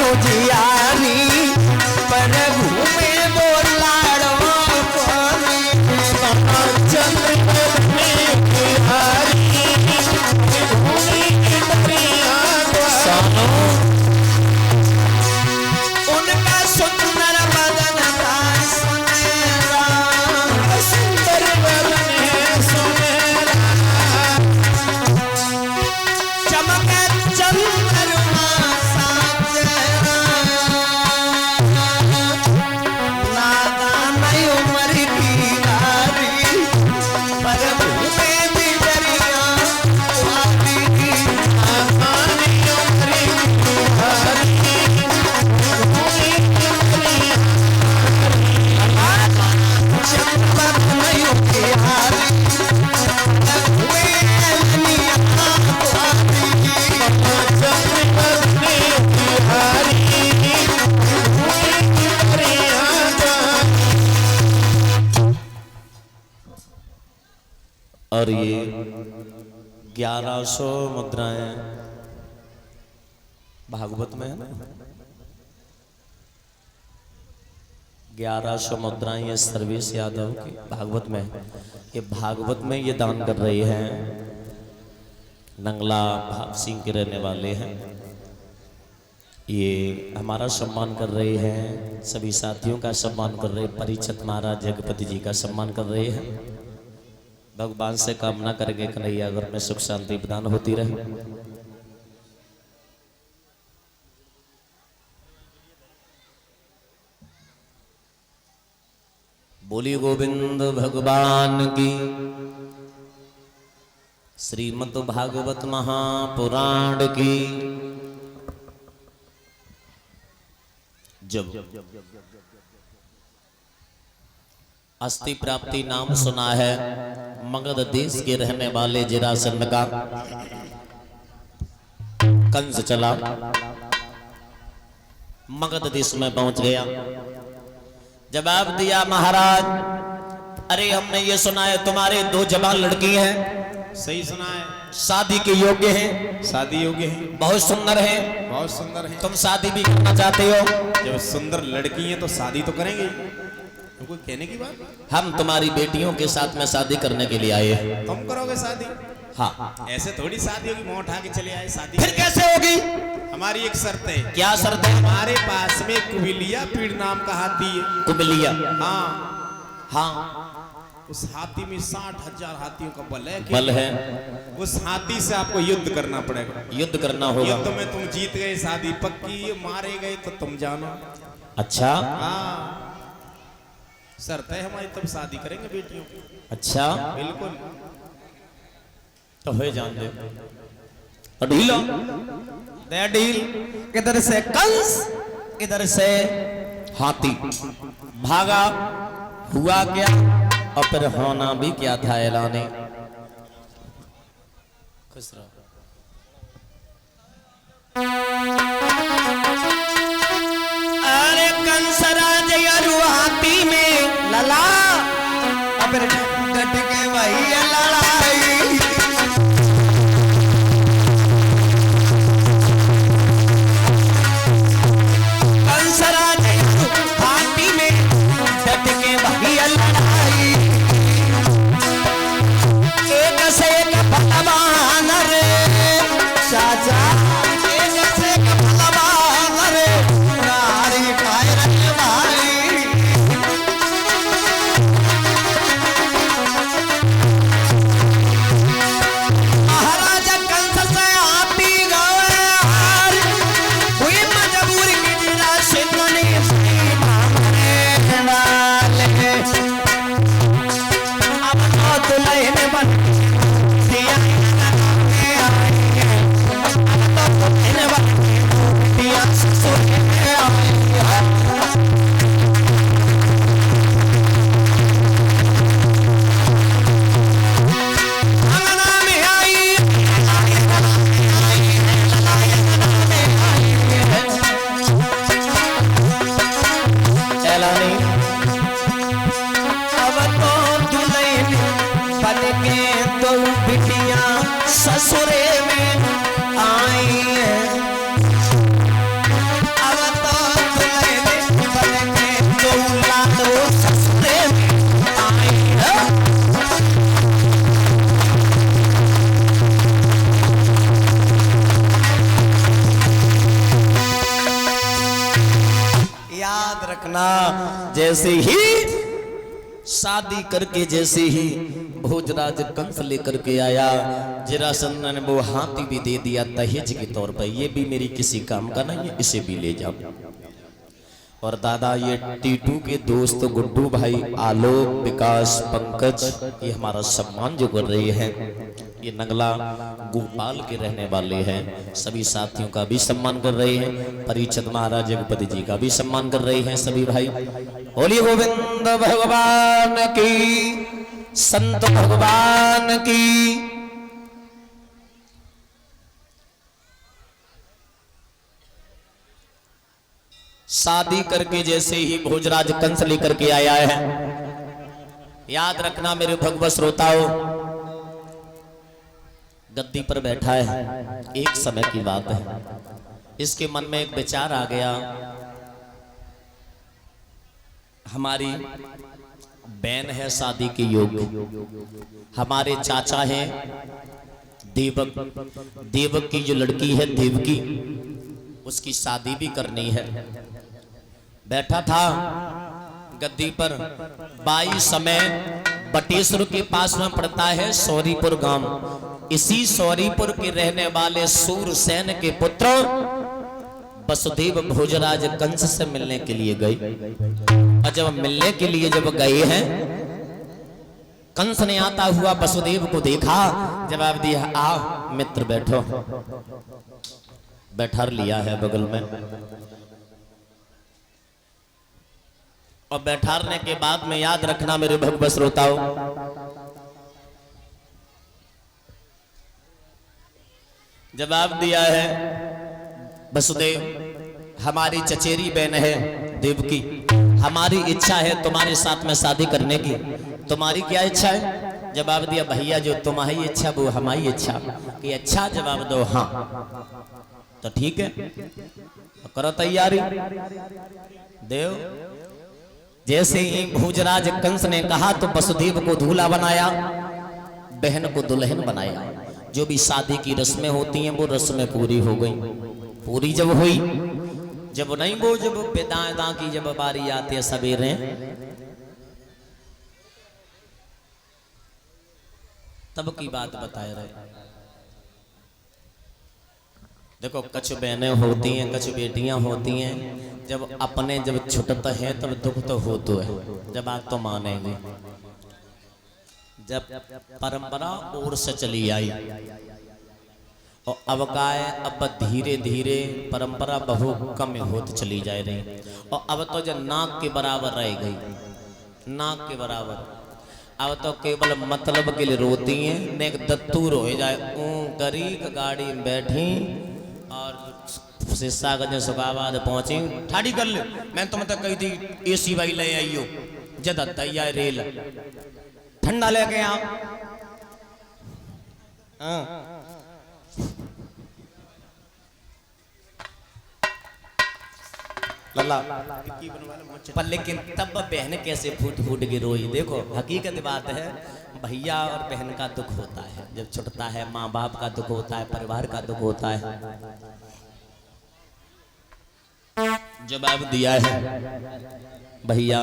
उजियारी पर घूमे वो लाड़वा चंद्र में बिहारी उनका सुंदर बदन था सुनहरा सुंदर बदन है सुनहरा चमके चंद्रमा सा चेहरा नादान उम्र की नारी पर घूमे बिजरिया वाली नादान उम्र की नारी और ये 1100 मुद्राएं भागवत में है ना, 1100 मुद्राएं ये सर्विस यादव की भागवत में, ये भागवत में ये दान कर रहे हैं। नंगला भाव सिंह के रहने वाले हैं, ये हमारा सम्मान कर रहे हैं, सभी साथियों का सम्मान कर रहे हैं, परिचित महाराज जगपति जी का सम्मान कर रहे हैं। भगवान से कामना करेंगे कन्हैया घर में सुख शांति प्रदान होती रहे। बोली गोविंद भगवान की। श्रीमद् भागवत महापुराण की। जब अस्थि प्राप्ति नाम सुना है मगध देश के रहने वाले जरासंध का, कंस चला मगध देश में पहुंच गया। जवाब दिया महाराज, अरे हमने ये सुना है तुम्हारे 2 जवान लड़की हैं। सही सुना है। शादी के योग्य हैं। शादी योग्य हैं। बहुत सुंदर हैं। बहुत सुंदर हैं। तुम शादी भी करना चाहते हो? जब सुंदर लड़की हैं तो शादी तो करेंगे। कोई कहने की बात? हम तुम्हारी बेटियों के साथ में शादी करने के लिए आए हैं। तुम करोगे शादी? हाँ। ऐसे थोड़ी शादी होगी, मुंह उठा के चले आए शादी। फिर कैसे होगी? हमारी एक शर्त है। क्या शर्त है? हमारे पास में कुबिलिया पीड़ नाम का हाथी है। कुबिलिया? हाँ हाँ। उस हाथी में 60,000 हाथियों का बल है। बल है। उस हाथी से आपको युद्ध करना पड़ेगा। युद्ध करना होगा। युद्ध में तुम जीत गए, शादी पक्की। मारे गए तो तुम जानो। अच्छा। हाँ शर्त है हमारी, तब शादी करेंगे बेटियों की। अच्छा बिल्कुल। तो हो जान दे। ढीलो दे ढील। इधर से कंस, इधर से हाथी। भागा हुआ क्या और फिर होना भी क्या था ऐलाने। खुश रहो। अरे कंसराज यारू हाथी में लला अब डट के वही लड़ाई। कंसराज यारू हाथी में डट के वही लड़ाई। एक से एक बलवान रे रखना, जैसे ही शादी करके जैसे ही भोजराज कंस लेकर के आया, जरासंध ने वो हाथी भी दे दिया दहेज के तौर पर, ये भी मेरी किसी काम का नहीं है, इसे भी ले जाओ। और दादा ये टीटू के दोस्त गुड्डू भाई, आलोक, विकास, पंकज, ये हमारा सम्मान जो कर रहे हैं, ये नगला गोपाल के रहने वाले हैं, सभी साथियों का भी सम्मान कर रहे हैं, परीक्षित महाराज जगपति जी का भी सम्मान कर रहे हैं सभी भाई। बोलिए गोविंद भगवान की, संत भगवान की। शादी करके जैसे ही भोजराज कंस लेकर के आया है, याद रखना मेरे भगवत श्रोताओं, गद्दी पर बैठा है, एक समय की बात है, इसके मन में एक विचार आ गया, हमारी बहन है शादी के योग्य, हमारे चाचा हैं देवक, देवक की जो लड़की है देवकी, उसकी शादी भी करनी है। बैठा था गद्दी पर, 22 समय बटेश्वर के पास में पड़ता है सौरीपुर गांव, इसी सौरीपुर के रहने वाले सूरसेन के पुत्र वसुदेव भोजराज कंस से मिलने के लिए गए, और जब मिलने के लिए जब गए हैं, कंस ने आता हुआ वसुदेव को देखा, जवाब दिया आओ मित्र बैठो, बैठा लिया है बगल में, और बैठाने के बाद में याद रखना मेरे भगवत श्रोताओं, जवाब दिया है वसुदेव, हमारी चचेरी बहन है देवकी, हमारी इच्छा है तुम्हारे साथ में शादी करने की, तुम्हारी क्या इच्छा है? जवाब दिया भैया जो तुम्हारी इच्छा वो हमारी इच्छा कि अच्छा, जवाब दो हाँ, तो ठीक है करो तैयारी। देव जैसे ही भोजराज कंस ने कहा तो वसुदेव को दूल्हा बनाया, बहन को दुल्हन बनाया, जो भी शादी की रस्में होती हैं वो रस्में पूरी हो गई। पूरी जब हुई, जब नहीं वो जब बेदादा की जब बारी आती है सवेरे, तब की बात बताए रहे। देखो कछ बहनें होती हैं, कछ बेटियां होती हैं, जब अपने जब छुटता है तब दुख तो होता है, जब आप तो मानेंगे, जब परंपरा ओर से चली आई और अब का है, अब धीरे धीरे परंपरा बहु कम होती चली जा रही, और अब तो जो नाक के बराबर रह गई, नाक के बराबर, अब तो केवल मतलब के लिए रोती हैं, ने दत्तूर हो जाए, करी गाड़ी में बैठी और शीशा का जो सुखाबाद पहुंची, ठाड़ी कर ले, मैं तो मतलब कही थी एसी वाली ले आई हो, जदा तैयार रेल ठंडा लेके आओ। लल्ला पर लेकिन तब बहन कैसे फूट फूट के रोई। देखो हकीकत बात है, भैया और बहन का दुख होता है जब छुटता है, माँ बाप का दुख होता है, परिवार का दुख होता है। जवाब दिया है भैया